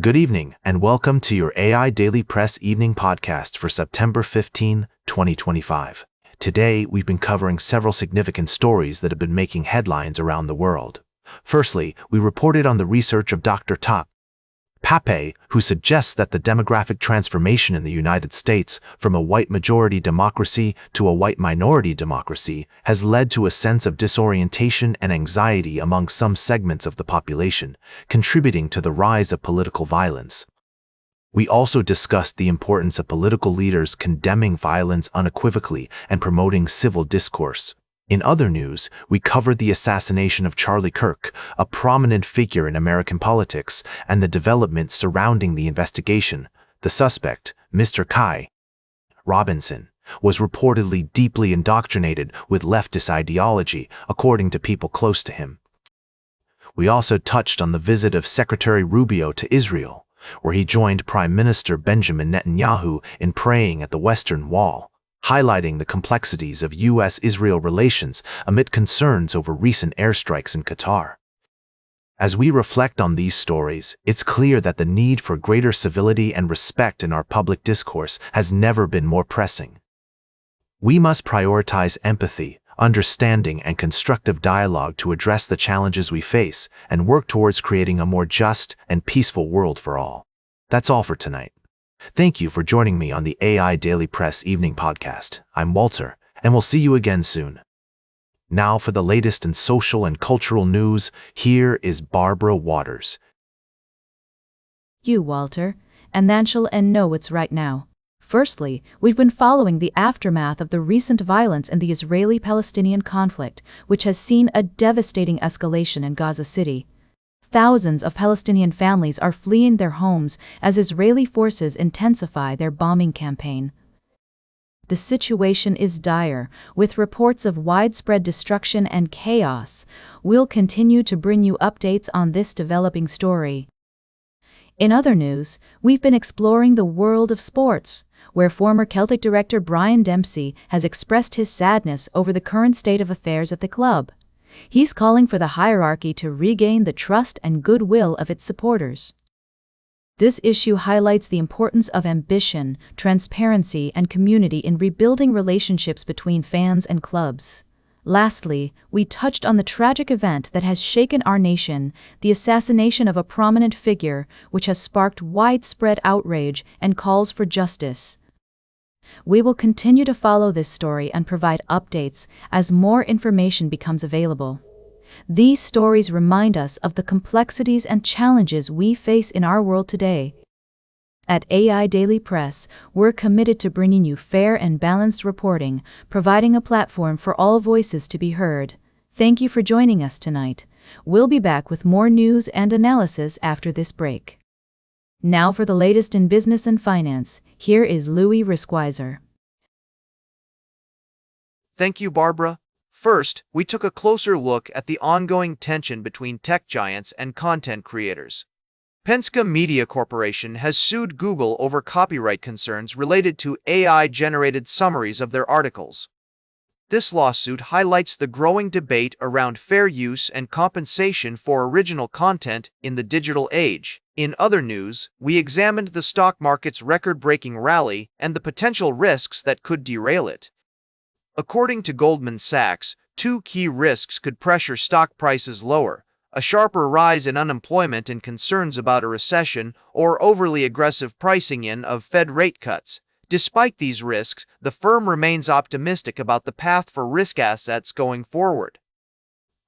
Good evening, and welcome to your AI Daily Press evening podcast for September 15, 2025. Today, we've been covering several significant stories that have been making headlines around the world. Firstly, we reported on the research of Dr. Pape, who suggests that the demographic transformation in the United States from a white majority democracy to a white minority democracy has led to a sense of disorientation and anxiety among some segments of the population, contributing to the rise of political violence. We also discussed the importance of political leaders condemning violence unequivocally and promoting civil discourse. In other news, we covered the assassination of Charlie Kirk, a prominent figure in American politics, and the developments surrounding the investigation. The suspect, Mr. Kai Robinson, was reportedly deeply indoctrinated with leftist ideology, according to people close to him. We also touched on the visit of Secretary Rubio to Israel, where he joined Prime Minister Benjamin Netanyahu in praying at the Western Wall, highlighting the complexities of U.S.-Israel relations amid concerns over recent airstrikes in Qatar. As we reflect on these stories, it's clear that the need for greater civility and respect in our public discourse has never been more pressing. We must prioritize empathy, understanding, and constructive dialogue to address the challenges we face and work towards creating a more just and peaceful world for all. That's all for tonight. Thank you for joining me on the AI Daily Press Evening Podcast. I'm Walter, and we'll see you again soon. Now for the latest in social and cultural news, here is Barbara Waters. You, Walter, and then shall know what's right now. Firstly, we've been following the aftermath of the recent violence in the Israeli-Palestinian conflict, which has seen a devastating escalation in Gaza City. Thousands of Palestinian families are fleeing their homes as Israeli forces intensify their bombing campaign. The situation is dire, with reports of widespread destruction and chaos. We'll continue to bring you updates on this developing story. In other news, we've been exploring the world of sports, where former Celtic director Brian Dempsey has expressed his sadness over the current state of affairs at the club. He's calling for the hierarchy to regain the trust and goodwill of its supporters. This issue highlights the importance of ambition, transparency, and community in rebuilding relationships between fans and clubs. Lastly, we touched on the tragic event that has shaken our nation, the assassination of a prominent figure, which has sparked widespread outrage and calls for justice. We will continue to follow this story and provide updates as more information becomes available. These stories remind us of the complexities and challenges we face in our world today. At AI Daily Press, we're committed to bringing you fair and balanced reporting, providing a platform for all voices to be heard. Thank you for joining us tonight. We'll be back with more news and analysis after this break. Now for the latest in business and finance, here is Louis Riskweiser. Thank you, Barbara. First, we took a closer look at the ongoing tension between tech giants and content creators. Penske Media Corporation has sued Google over copyright concerns related to AI-generated summaries of their articles. This lawsuit highlights the growing debate around fair use and compensation for original content in the digital age. In other news, we examined the stock market's record-breaking rally and the potential risks that could derail it. According to Goldman Sachs, two key risks could pressure stock prices lower: a sharper rise in unemployment and concerns about a recession, or overly aggressive pricing in of Fed rate cuts. Despite these risks, the firm remains optimistic about the path for risk assets going forward.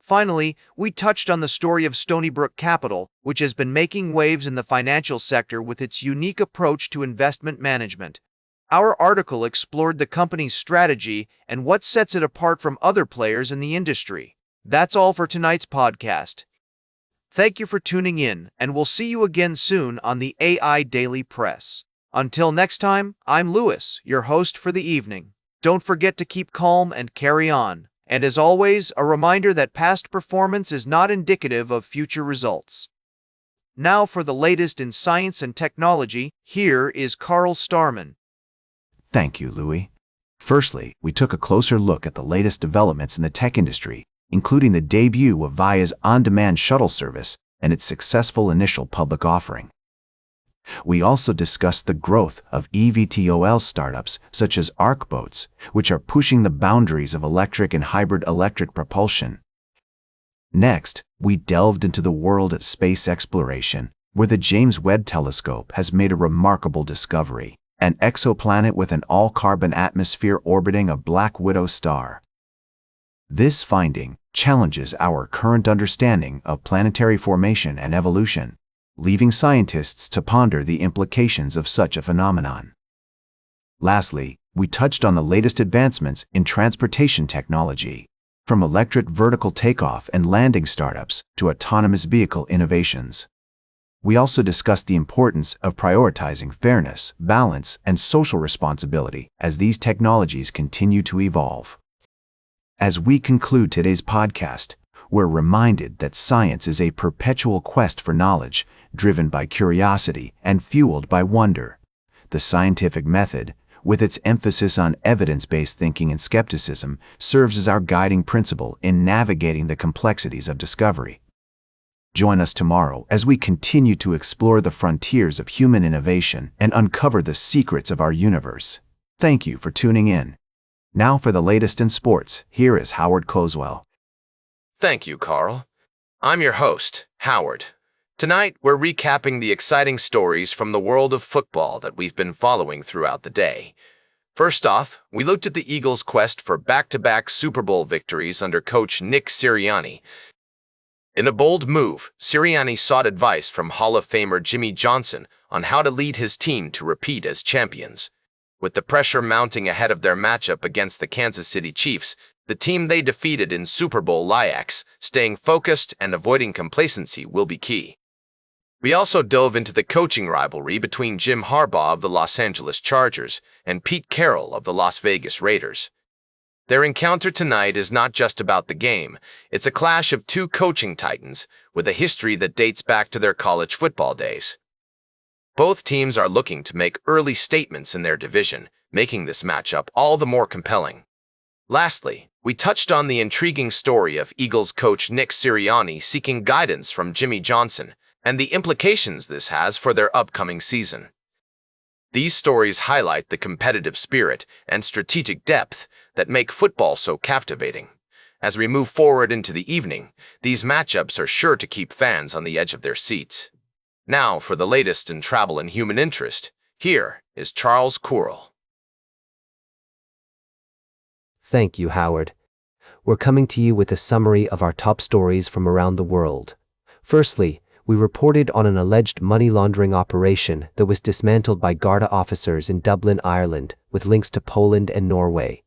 Finally, we touched on the story of Stony Brook Capital, which has been making waves in the financial sector with its unique approach to investment management. Our article explored the company's strategy and what sets it apart from other players in the industry. That's all for tonight's podcast. Thank you for tuning in, and we'll see you again soon on the AI Daily Press. Until next time, I'm Louis, your host for the evening. Don't forget to keep calm and carry on. And as always, a reminder that past performance is not indicative of future results. Now for the latest in science and technology, here is Carl Starman. Thank you, Louis. Firstly, we took a closer look at the latest developments in the tech industry, including the debut of Via's on-demand shuttle service and its successful initial public offering. We also discussed the growth of eVTOL startups such as Arc boats, which are pushing the boundaries of electric and hybrid electric propulsion. Next, we delved into the world of space exploration, where the James Webb Telescope has made a remarkable discovery: an exoplanet with an all-carbon atmosphere orbiting a black widow star. This finding challenges our current understanding of planetary formation and evolution, leaving scientists to ponder the implications of such a phenomenon. Lastly, we touched on the latest advancements in transportation technology, from electric vertical takeoff and landing startups to autonomous vehicle innovations. We also discussed the importance of prioritizing fairness, balance, and social responsibility as these technologies continue to evolve. As we conclude today's podcast, we're reminded that science is a perpetual quest for knowledge, driven by curiosity and fueled by wonder. The scientific method, with its emphasis on evidence-based thinking and skepticism, serves as our guiding principle in navigating the complexities of discovery. Join us tomorrow as we continue to explore the frontiers of human innovation and uncover the secrets of our universe. Thank you for tuning in. Now for the latest in sports, here is Howard Coswell. Thank you, Carl. I'm your host, Howard. Tonight, we're recapping the exciting stories from the world of football that we've been following throughout the day. First off, we looked at the Eagles' quest for back-to-back Super Bowl victories under coach Nick Sirianni. In a bold move, Sirianni sought advice from Hall of Famer Jimmy Johnson on how to lead his team to repeat as champions. With the pressure mounting ahead of their matchup against the Kansas City Chiefs, the team they defeated in Super Bowl LAX, staying focused and avoiding complacency will be key. We also dove into the coaching rivalry between Jim Harbaugh of the Los Angeles Chargers and Pete Carroll of the Las Vegas Raiders. Their encounter tonight is not just about the game, it's a clash of two coaching titans with a history that dates back to their college football days. Both teams are looking to make early statements in their division, making this matchup all the more compelling. Lastly, we touched on the intriguing story of Eagles coach Nick Sirianni seeking guidance from Jimmy Johnson and the implications this has for their upcoming season. These stories highlight the competitive spirit and strategic depth that make football so captivating. As we move forward into the evening, these matchups are sure to keep fans on the edge of their seats. Now for the latest in travel and human interest, here is Charles Kirk. Thank you, Howard. We're coming to you with a summary of our top stories from around the world. Firstly, we reported on an alleged money laundering operation that was dismantled by Garda officers in Dublin, Ireland, with links to Poland and Norway.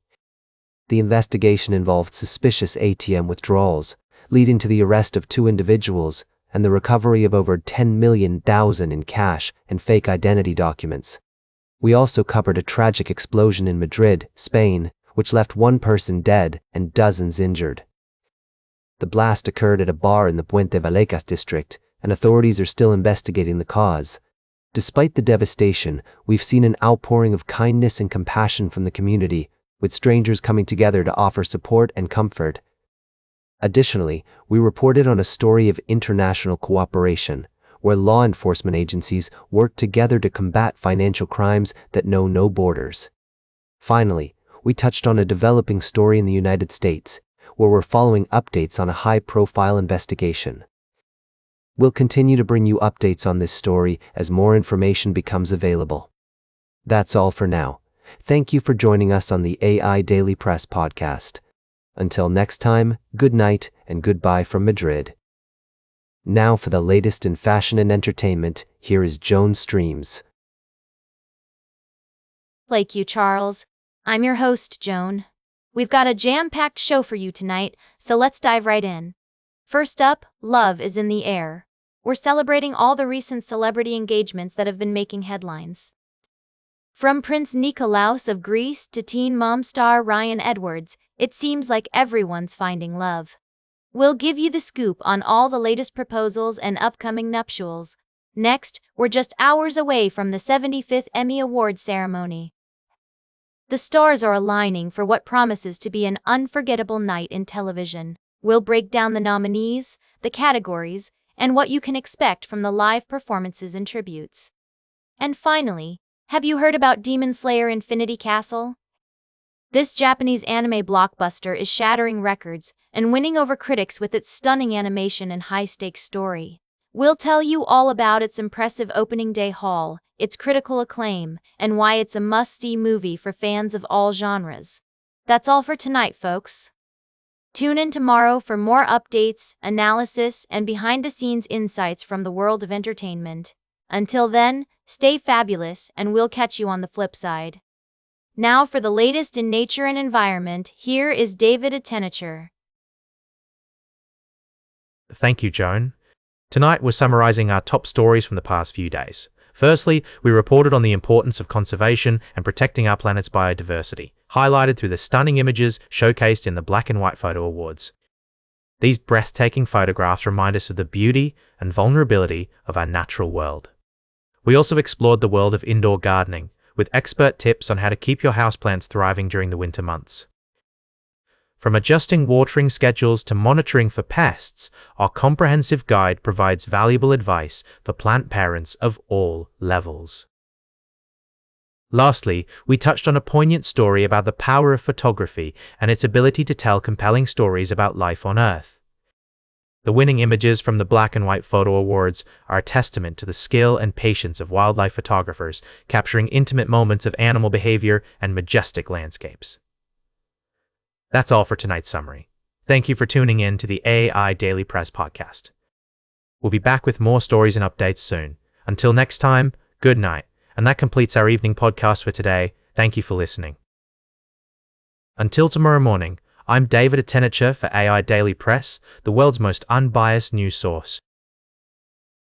The investigation involved suspicious ATM withdrawals, leading to the arrest of 2 individuals and the recovery of over 10 million in cash and fake identity documents. We also covered a tragic explosion in Madrid, Spain, which left 1 person dead and dozens injured. The blast occurred at a bar in the Puente Vallecas district, and authorities are still investigating the cause. Despite the devastation, we've seen an outpouring of kindness and compassion from the community, with strangers coming together to offer support and comfort. Additionally, we reported on a story of international cooperation, where law enforcement agencies work together to combat financial crimes that know no borders. Finally, we touched on a developing story in the United States, where we're following updates on a high-profile investigation. We'll continue to bring you updates on this story as more information becomes available. That's all for now. Thank you for joining us on the AIDailyPress podcast. Until next time, good night and goodbye from Madrid. Now for the latest in fashion and entertainment, here is Joan Streams. Thank you, Charles. I'm your host, Joan. We've got a jam-packed show for you tonight, so let's dive right in. First up, love is in the air. We're celebrating all the recent celebrity engagements that have been making headlines. From Prince Nikolaos of Greece to teen mom star Ryan Edwards, it seems like everyone's finding love. We'll give you the scoop on all the latest proposals and upcoming nuptials. Next, we're just hours away from the 75th Emmy Awards ceremony. The stars are aligning for what promises to be an unforgettable night in television. We'll break down the nominees, the categories, and what you can expect from the live performances and tributes. And finally, have you heard about Demon Slayer Infinity Castle? This Japanese anime blockbuster is shattering records and winning over critics with its stunning animation and high-stakes story. We'll tell you all about its impressive opening day haul, its critical acclaim, and why it's a must-see movie for fans of all genres. That's all for tonight, folks. Tune in tomorrow for more updates, analysis, and behind-the-scenes insights from the world of entertainment. Until then, stay fabulous, and we'll catch you on the flip side. Now for the latest in nature and environment, here is David Attenacher. Thank you, Joan. Tonight we're summarizing our top stories from the past few days. Firstly, we reported on the importance of conservation and protecting our planet's biodiversity, highlighted through the stunning images showcased in the Black and White Photo Awards. These breathtaking photographs remind us of the beauty and vulnerability of our natural world. We also explored the world of indoor gardening, with expert tips on how to keep your houseplants thriving during the winter months. From adjusting watering schedules to monitoring for pests, our comprehensive guide provides valuable advice for plant parents of all levels. Lastly, we touched on a poignant story about the power of photography and its ability to tell compelling stories about life on Earth. The winning images from the Black and White Photo Awards are a testament to the skill and patience of wildlife photographers, capturing intimate moments of animal behavior and majestic landscapes. That's all for tonight's summary. Thank you for tuning in to the AI Daily Press podcast. We'll be back with more stories and updates soon. Until next time, good night. And that completes our evening podcast for today. Thank you for listening. Until tomorrow morning, I'm David Attenacher for AI Daily Press, the world's most unbiased news source.